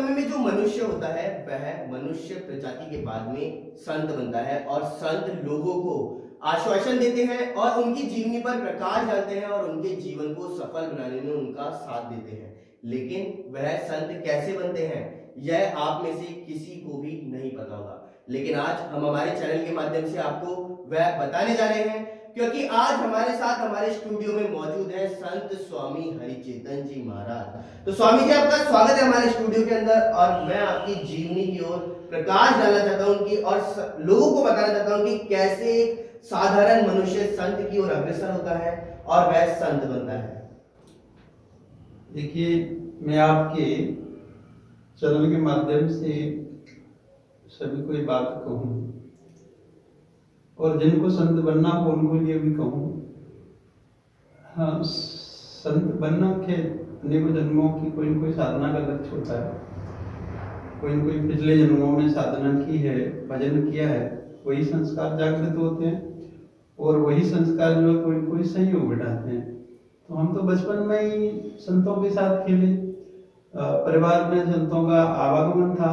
समय में जो मनुष्य होता है वह मनुष्य प्रजाति के बाद में संत बनता है और संत लोगों को आश्वासन देते हैं और उनकी जीवनी पर प्रकाश डालते हैं और उनके जीवन को सफल बनाने में उनका साथ देते हैं। लेकिन वह संत कैसे बनते हैं यह आप में से किसी को भी नहीं पता होगा, लेकिन आज हम हमारे चैनल के माध्यम से आपको वह बताने जा रहे हैं, क्योंकि आज हमारे साथ हमारे स्टूडियो में मौजूद है संत स्वामी हरिचेतन जी महाराज। तो स्वामी जी, आपका स्वागत है हमारे स्टूडियो के अंदर और मैं आपकी जीवनी की ओर प्रकाश डालना चाहता हूं उनकी और लोगों को बताना चाहता हूं कि कैसे एक साधारण मनुष्य संत की ओर अग्रसर होता है और वह संत बनता है। देखिए, मैं आपके चैनल के माध्यम से सभी को ये बात कहूं और जिनको संत बनना हो उनको लिए भी कहूं। हाँ, संत बनना के अनेकों जन्मों की कोई न कोई साधना का लक्ष्य होता है। कोई न कोई पिछले जन्मों में साधना की है, भजन किया है, वही संस्कार जागृत होते हैं और वही संस्कार जो है कोई न कोई संयोग बिठाते हैं। तो हम तो बचपन में ही संतों के साथ खेले, परिवार में संतों का आवागमन था,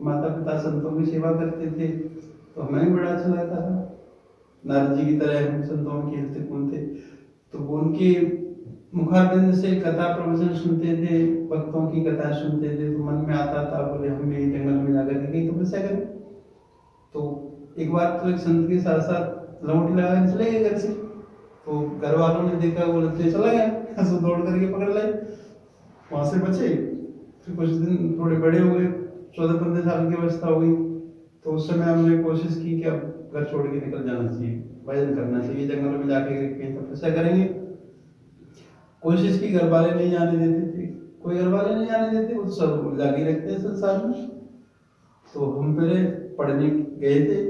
माता पिता संतों की सेवा करते थे, तो हमें भी बड़ा अच्छा लगता था। नारद जी की तरह हम संतों में खेलते कूदते, तो वो उनके मुखारबिंद से कथा प्रवचन सुनते थे, भक्तों की कथा सुनते थे, तो मन में आता था बोले हम भी जंगल में जाकर के कहीं तपस्या करें। तो एक बार तो एक संत के साथ साथ लौट लगा चले गए घर से, तो घर वालों ने देखा वो लगते चला गया, तो दौड़ करके पकड़ लाए, वहां से बचे। फिर कुछ दिन थोड़े बड़े हो गए, 14-15 साल की अवस्था हो गई, तो उस समय हमने कोशिश की कि अब घर छोड़ के निकल जाना चाहिए, भजन करना चाहिए, जंगलों में जाके कहीं तपस्या करेंगे। कोशिश की, घर वाले नहीं जाने देते थे, कोई घर वाले नहीं जाने देते, वो सब जाके रखते हैं संसार में। तो हम पहले पढ़ने गए थे,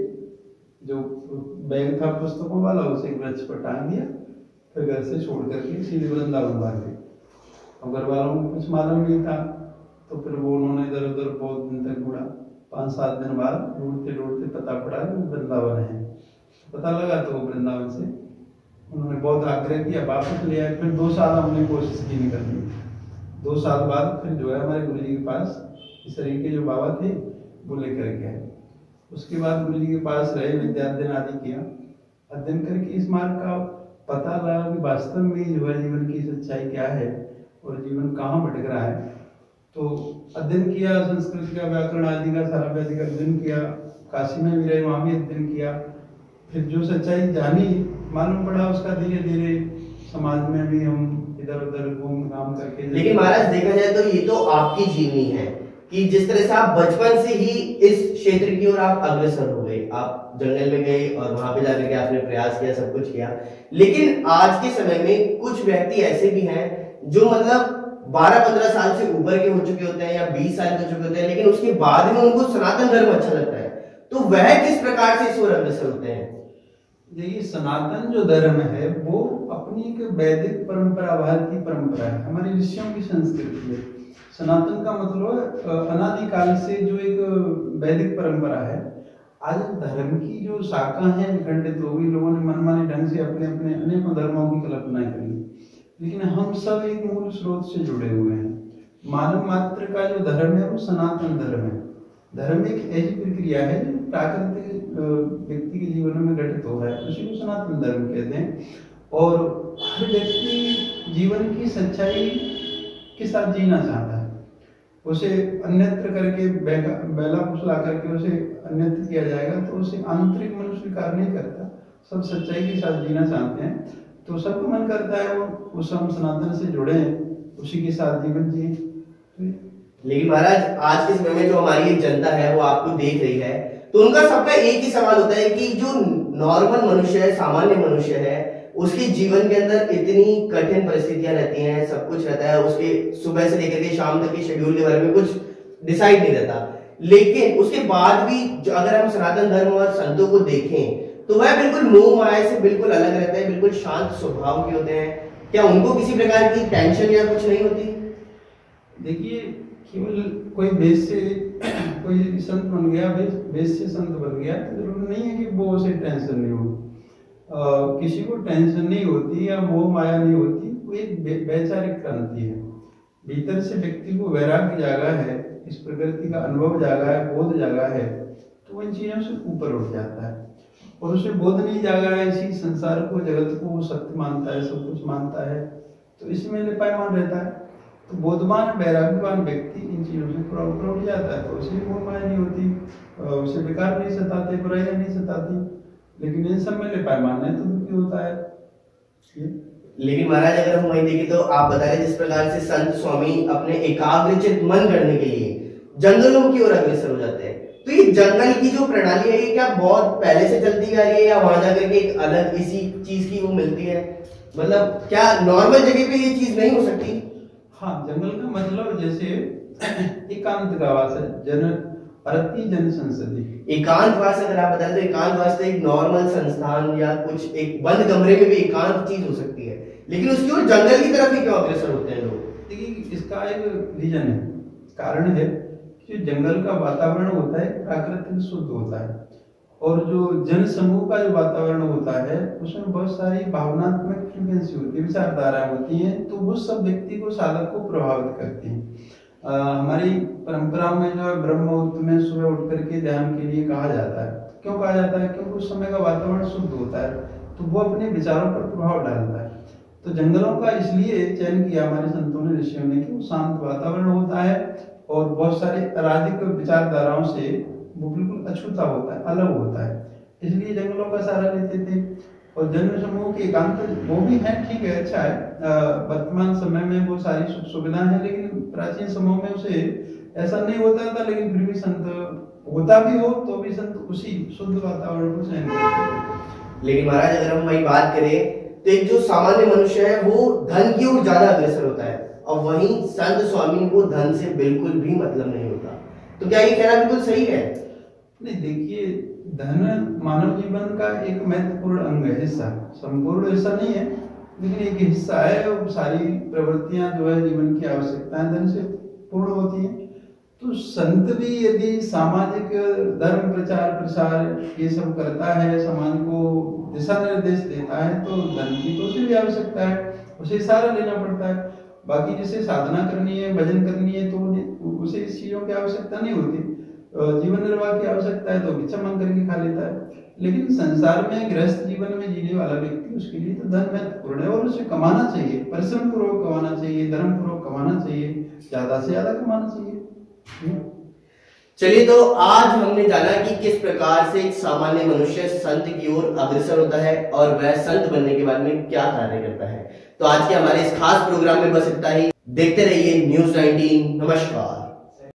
जो बैग था पुस्तकों वाला उसे वृक्ष पर टांग दिया, फिर घर से छोड़ करके सीधे वृंदावन भाग गए। अब घर वालों को कुछ मालूम नहीं था, तो फिर वो उन्होंने इधर उधर बहुत दिन तक ढूंढा। 5-7 दिन बाद ढूंढते ढूंढते पता पड़ा कि वो वृंदावन है। पता लगा तो वृंदावन से उन्होंने बहुत आग्रह किया, वापस ले आए। फिर 2 साल हमने कोशिश की निकलने। 2 साल बाद फिर जो है हमारे गुरु जी के पास इस तरह के जो बाबा थे वो लेकर गए। उसके बाद गुरु जी के पास रहे, विद्याध्ययन आदि किया। अध्ययन करके इस मार्ग का पता लगा कि वास्तव में जो है जीवन की सच्चाई क्या है और जीवन कहाँ भटक रहा है। तो अध्ययन किया, संस्कृत का व्याकरण आदि का सारा वैदिक अध्ययन किया, काशी में भी रहे, वहां भी अध्ययन किया। फिर जो सच्चाई जानी, मालूम पड़ा उसका धीरे धीरे समाज में भी हम इधर उधर घूम घाम करके। लेकिन महाराज देखा जाए तो ये तो आपकी जीवनी है कि जिस तरह से आप बचपन से ही इस क्षेत्र की ओर आप अग्रसर हो गए, आप जंगल में गए और वहां पे जाकर के आपने प्रयास किया, सब कुछ किया। लेकिन आज के समय में कुछ व्यक्ति ऐसे भी हैं जो मतलब 12-15 साल से ऊपर के हो चुके होते हैं या 20 साल के हो चुके होते हैं, लेकिन उसके बाद में उनको सनातन धर्म अच्छा लगता है। तो वह किस प्रकार से इस ओर अग्रसर होते हैं? देखिए, सनातन जो धर्म है वो अपनी एक वैदिक परंपरा, भारतीय परंपरा है, हमारे ऋषियों की संस्कृति है। सनातन का मतलब अनादिकाल से जो एक वैदिक परंपरा है। आज धर्म की जो शाखा है विखंडित हो गई, लोगों ने मनमाने ढंग से अपने अपने अनेकों धर्मों की कल्पना करी, लेकिन हम सब एक मूल स्रोत से जुड़े हुए हैं। मानव मात्र का जो धर्म है वो सनातन धर्म है। धर्म एक ऐसी प्रक्रिया है जो प्राकृतिक व्यक्ति के जीवन में घटित हो रहा है, उसी को सनातन धर्म कहते हैं। और हर व्यक्ति जीवन की सच्चाई के साथ जीना चाहता है। उसे अन्यत्र करके बेला फुसला करके उसे अन्यत्र किया जाएगा तो उसे आंतरिक मनुष्य स्वीकार नहीं करता। सब सच्चाई के साथ जीना चाहते हैं, तो सबको मन करता है वो उस हम सनातन से जुड़े, उसी के साथ जीवन जिए। लेकिन महाराज आज के समय में जो हमारी जनता है वो आपको देख रही है, तो उनका सबका एक ही सवाल होता है कि जो नॉर्मल मनुष्य है, सामान्य मनुष्य है, उसके जीवन के अंदर इतनी कठिन परिस्थितियां रहती हैं, सब कुछ रहता है, उसके सुबह से लेकर के शाम तक के शेड्यूल के बारे में कुछ डिसाइड नहीं रहता। लेकिन उसके बाद भी अगर हम सनातन धर्म और संतों को देखें तो वह बिल्कुल मोह माया से बिल्कुल अलग रहते हैं, बिल्कुल शांत स्वभाव के होते हैं। क्या उनको किसी प्रकार की टेंशन या कुछ नहीं होती? देखिए, केवल कोई बेस से कोई संत बन गया, बेस से संत बन गया तो जरूरी नहीं है कि वो उसे टेंशन नहीं हो। किसी को टेंशन नहीं होती या मोह माया नहीं होती, वो एक वैचारिक क्रांति है। भीतर से व्यक्ति को वैराग्य जागा है इस प्रकृति का अनुभव जागा है, बोध जागा है, तो वो इन चीजों से ऊपर उठ जाता है। और उसे बोध नहीं जागा है, इसी संसार को, जगत को वो सत्य मानता है, सब कुछ मानता है, तो इसमें लिपायमान रहता है। तो बोधवान वैराग्यवान व्यक्ति इन चीजों से थोड़ा ऊपर उठ जाता है, तो उसे मोह माया नहीं होती, उसे विकार नहीं सताते, बुराइयां नहीं सताती। लेकिन इन सब में लिपायमान है तो दुखी होता है। लेकिन महाराज अगर हम वही देखें तो आप बता रहे जिस प्रकार से संत स्वामी अपने एकाग्रचित मन करने के लिए जंगलों की ओर अग्रसर हो जाते हैं, तो ये जंगल की जो प्रणाली है ये क्या बहुत पहले से चलती आ रही है या वहां जाकर के एक अलग इसी चीज की वो मिलती है? मतलब क्या नॉर्मल जगह पे ये चीज नहीं हो सकती? हाँ, जंगल का मतलब जैसे एकांत का वास है, जन संसदी। एकांतवास अगर आप बता दें तो एकांतवास तो एक नॉर्मल संस्थान या कुछ एक बंद कमरे में भी एकांत चीज हो सकती है, लेकिन उसकी ओर जंगल की तरफ ही क्यों अग्रसर होते हैं लोग? देखिए, इसका एक रीजन है, कारण है कि जंगल का वातावरण होता है प्राकृतिक शुद्ध होता है, और जो जन समूह का जो वातावरण होता है उसमें बहुत सारी भावनात्मक फ्रीक्वेंसी होती है, विचारधारा होती है, तो वो सब व्यक्ति को, साधक को प्रभावित करती है। हमारी परंपराओं में जो है ब्रह्म मुहूर्त में सुबह उठ करके ध्यान के लिए कहा जाता है। क्यों कहा जाता है? क्योंकि उस समय का वातावरण शुद्ध होता है, तो वो अपने विचारों पर प्रभाव डालता है। तो जंगलों का इसलिए चयन किया हमारे संतों ने, ऋषियों ने, कि वो शांत वातावरण होता है और बहुत सारे अराधिक विचारधाराओं से वो बिल्कुल अछूता होता है, अलग होता है, इसलिए जंगलों का सहारा लेते थे। और जन समूह के एकांत वो भी है, ठीक है, अच्छा है, वर्तमान समय में वो सारी सुख सुविधा है, लेकिन प्राचीन समय में उसे ऐसा नहीं होता था। लेकिन फिर भी संत होता भी हो तो भी संत उसी शुद्ध वातावरण को चयन करते थे। लेकिन महाराज अगर हम वही बात करें तो एक जो सामान्य मनुष्य है वो धन की ओर ज्यादा अग्रसर होता है, और वहीं संत स्वामी को धन से बिल्कुल भी मतलब नहीं होता। तो क्या ये कहना बिल्कुल सही है? नहीं, देखिए, धन मानव जीवन का एक महत्वपूर्ण अंग है, हिस्सा, संपूर्ण हिस्सा नहीं है, लेकिन एक हिस्सा है। और सारी प्रवृत्तियां जो है जीवन की आवश्यकताएं धन से पूर्ण होती हैं। तो संत भी यदि सामाजिक धर्म प्रचार प्रसार ये सब करता है, समाज को दिशा निर्देश देता है, तो धन की तो उसे भी आवश्यकता है, उसे सहारा लेना पड़ता है। बाकी जिसे साधना करनी है, भजन करनी है, तो उसे इस चीजों की आवश्यकता नहीं होती। जीवन निर्वाह की आवश्यकता है तो भिक्षा मांग करके खा लेता है। लेकिन संसार में गृहस्थ जीवन में जीने वाला व्यक्ति, उसके लिए तो धन महत्वपूर्ण है, और उसे कमाना चाहिए, परिश्रम पूर्वक कमाना चाहिए, धर्म पूर्वक कमाना चाहिए, ज्यादा से ज्यादा कमाना चाहिए। चलिए, तो आज हमने जाना कि किस प्रकार से एक सामान्य मनुष्य संत की ओर अग्रसर होता है और वह संत बनने के बाद में क्या कार्य करता है। तो आज के हमारे इस खास प्रोग्राम में बस इतना ही। देखते रहिए News 19। नमस्कार।